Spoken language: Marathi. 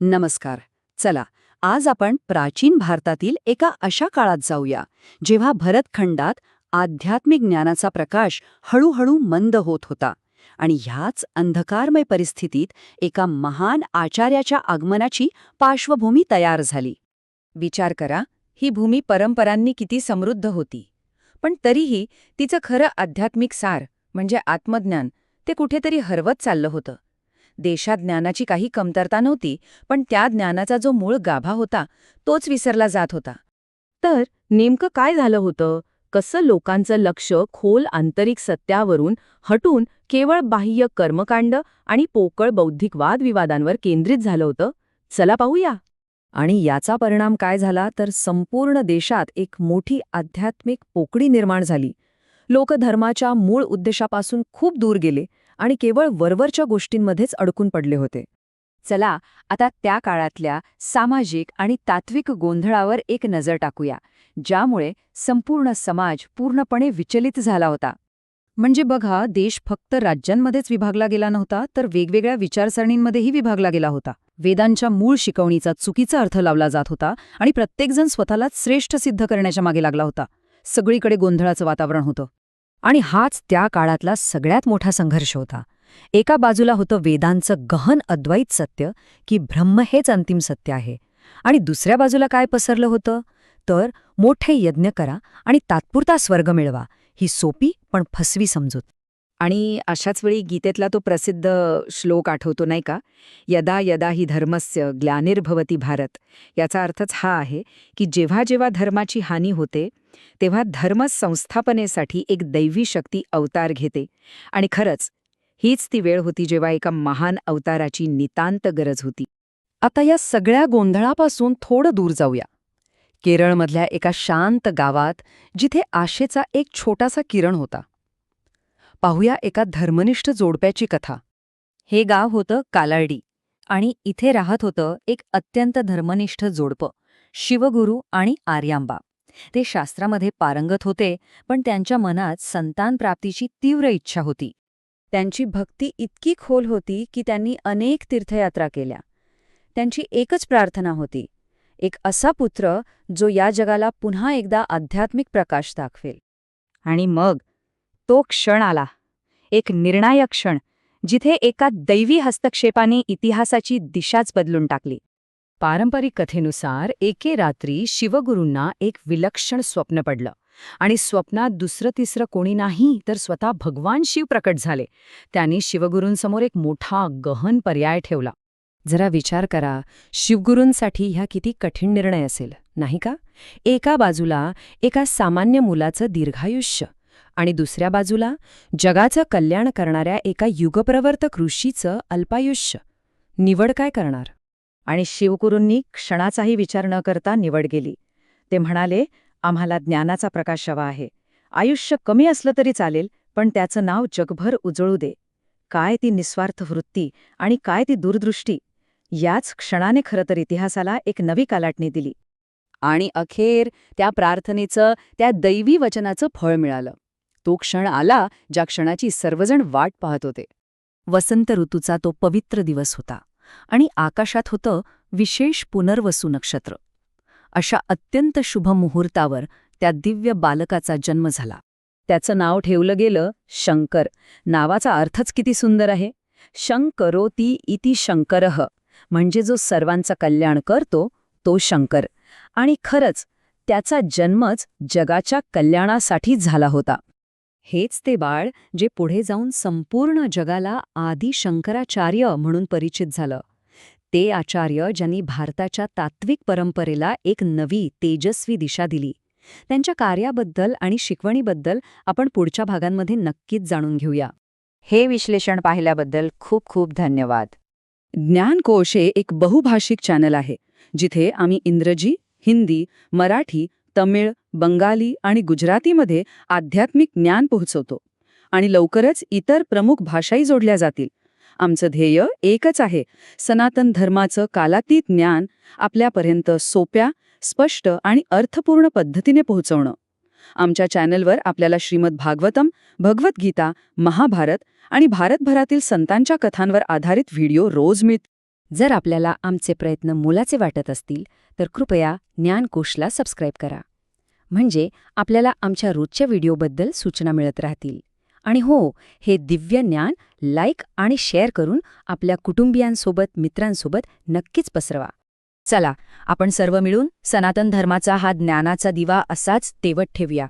नमस्कार. चला, आज आपण प्राचीन भारतातील एका अशा काळात जाऊया, जेव्हा भरतखंडात आध्यात्मिक ज्ञानाचा प्रकाश हळूहळू मंद होत होता. आणि ह्याच अंधकारमय परिस्थितीत एका महान आचार्याच्या आगमनाची पार्श्वभूमी तयार झाली. विचार करा, ही भूमी परंपरांनी किती समृद्ध होती. पण तरीही तिचं खरं आध्यात्मिक सार म्हणजे आत्मज्ञान ते कुठेतरी हरवत चाललं होतं. देशात ज्ञानाची काही कमतरता नव्हती, पण त्या ज्ञानाचा जो मूळ गाभा होता तोच विसरला जात होता. तर नेमकं काय झालं होतं? कसं लोकांचं लक्ष खोल आंतरिक सत्यावरून हटून केवळ बाह्य कर्मकांड आणि पोकळ बौद्धिक वादविवादांवर केंद्रित झालं होतं? चला पाहूया. आणि याचा परिणाम काय झाला तर संपूर्ण देशात एक मोठी आध्यात्मिक पोकळी निर्माण झाली. लोक धर्माच्या मूळ उद्देशापासून खूप दूर गेले आणि केवळ वरवरच्या गोष्टींमध्येच अडकून पडले होते. चला, आता त्या काळातल्या सामाजिक आणि तात्विक गोंधळावर एक नजर टाकूया, ज्यामुळे संपूर्ण समाज पूर्णपणे विचलित झाला होता. म्हणजे बघा, देश फक्त राज्यांमध्येच विभागला गेला नव्हता, तर वेगवेगळ्या विचारसरणींमध्येही विभागला गेला होता. वेदांच्या मूळ शिकवणीचा चुकीचा अर्थ लावला जात होता आणि प्रत्येकजण स्वतःलाच श्रेष्ठ सिद्ध करण्याच्या मागे लागला होता. सगळीकडे गोंधळाचं वातावरण होतं. आणि हाच त्या काळातला सगळ्यात मोठा संघर्ष होता. एका बाजूला होतं वेदांचं गहन अद्वैत सत्य की ब्रह्म हेच अंतिम सत्य आहे, आणि दुसऱ्या बाजूला काय पसरलं होतं तर मोठे यज्ञ करा आणि तात्पुरता स्वर्ग मिळवा, ही सोपी पण फसवी समजूत. आणि अशाच वेळी गीतेतला तो प्रसिद्ध श्लोक आठवतो नाही का, यदा यदा हि धर्मस्य ग्लानिर्भवती भारत. याचा अर्थच हा आहे की जेव्हा जेव्हा धर्माची हानी होते तेव्हा धर्म संस्थापनेसाठी एक दैवी शक्ती अवतार घेते. आणि खरंच हीच ती वेळ होती जेव्हा एका महान अवताराची नितांत गरज होती. आता या सगळ्या गोंधळापासून थोडं दूर जाऊया. केरळमधल्या एका शांत गावात जिथे आशेचा एक छोटासा किरण होता. पाहूया एका धर्मनिष्ठ जोडप्याची कथा. हे गाव होतं कालारडी आणि इथे राहत होतं एक अत्यंत धर्मनिष्ठ जोडपं, शिवगुरू आणि आर्यांबा. ते शास्त्रामध्ये पारंगत होते, पण त्यांच्या मनात संतान प्राप्तीची तीव्र इच्छा होती. त्यांची भक्ती इतकी खोल होती की त्यांनी अनेक तीर्थयात्रा केल्या. त्यांची एकच प्रार्थना होती, एक असा पुत्र जो या जगाला पुन्हा एकदा आध्यात्मिक प्रकाश दाखवेल. आणि मग तो क्षण आला, एक निर्णायक क्षण, जिथे एका दैवी हस्तक्षेपाने इतिहासाची दिशाच बदलून टाकली. पारंपरिक कथेनुसार एके रात्री शिवगुरूंना एक विलक्षण स्वप्न पडलं आणि स्वप्नात दुसरं तिसरं कोणी नाही तर स्वतः भगवान शिव प्रकट झाले. त्यांनी शिवगुरूंसमोर एक मोठा गहन पर्याय ठेवला. जरा विचार करा, शिवगुरूंसाठी ह्या किती कठीण निर्णय असेल, नाही का? एका बाजूला एका सामान्य मुलाचं दीर्घायुष्य आणि दुसऱ्या बाजूला जगाचं कल्याण करणाऱ्या एका युगप्रवर्तक ऋषीचं अल्पायुष्य. निवड काय करणार? आणि शिवगुरूंनी क्षणाचाही विचार न करता निवड केली. ते म्हणाले, आम्हाला ज्ञानाचा प्रकाश हवा आहे. आयुष्य कमी असलं तरी चालेल, पण त्याचं नाव जगभर उजळू दे. काय ती निस्वार्थ वृत्ती आणि काय ती दूरदृष्टी. याच क्षणाने खरं तर इतिहासाला एक नवी कालाटणी दिली. आणि अखेर त्या प्रार्थनेचं, त्या दैवी वचनाचं फळ मिळालं. तो क्षण आला ज्या क्षणाची सर्वजण वाट पाहत होते. वसंत ऋतूचा तो पवित्र दिवस होता आणि आकाशात होतं विशेष पुनर्वसू नक्षत्र. अशा अत्यंत शुभ मुहूर्तावर त्या दिव्य बालकाचा जन्म झाला. त्याचं नाव ठेवलं गेलं शंकर. नावाचा अर्थच किती सुंदर आहे. शंकरोति इति शंकरः, म्हणजे जो सर्वांचं कल्याण करतो तो शंकर. आणि खरंच त्याचा जन्मच जगाच्या कल्याणासाठी झाला होता. हेच ते बाळ जे पुढे जाऊन संपूर्ण जगाला आदि शंकराचार्य म्हणून परिचित झालं. ते आचार्य ज्यांनी भारताच्या तात्विक परंपरेला एक नवी तेजस्वी दिशा दिली. त्यांच्या कार्याबद्दल आणि शिकवणीबद्दल आपण पुढच्या भागांमध्ये नक्कीच जाणून घेऊया. हे विश्लेषण पाहिल्याबद्दल खूप खूप धन्यवाद. ज्ञानकोश हे एक बहुभाषिक चॅनल आहे, जिथे आम्ही इंग्रजी, हिंदी, मराठी, तमिळ, बंगाली आणि गुजरातीमध्ये आध्यात्मिक ज्ञान पोहोचवतो. आणि लवकरच इतर प्रमुख भाषाही जोडल्या जातील. आमचं ध्येय एकच आहे, सनातन धर्माचं कालातीत ज्ञान आपल्यापर्यंत सोप्या, स्पष्ट आणि अर्थपूर्ण पद्धतीने पोहोचवणं. आमच्या चॅनलवर आपल्याला श्रीमद भागवतम, भगवद्गीता, महाभारत आणि भारतभरातील संतांच्या कथांवर आधारित व्हिडिओ रोज मिळतील. जर आपल्याला आमचे प्रयत्न मोलाचे वाटत असतील तर कृपया ज्ञानकोशला सबस्क्राईब करा. म्हणजे आपल्याला आमच्या रोजच्या व्हिडिओबद्दल सूचना मिळत राहतील. आणि हो, हे दिव्य ज्ञान लाईक आणि शेअर करून आपल्या कुटुंबियांसोबत, मित्रांसोबत नक्कीच पसरवा. चला, आपण सर्व मिळून सनातन धर्माचा हा ज्ञानाचा दिवा असाच तेवत ठेवूया.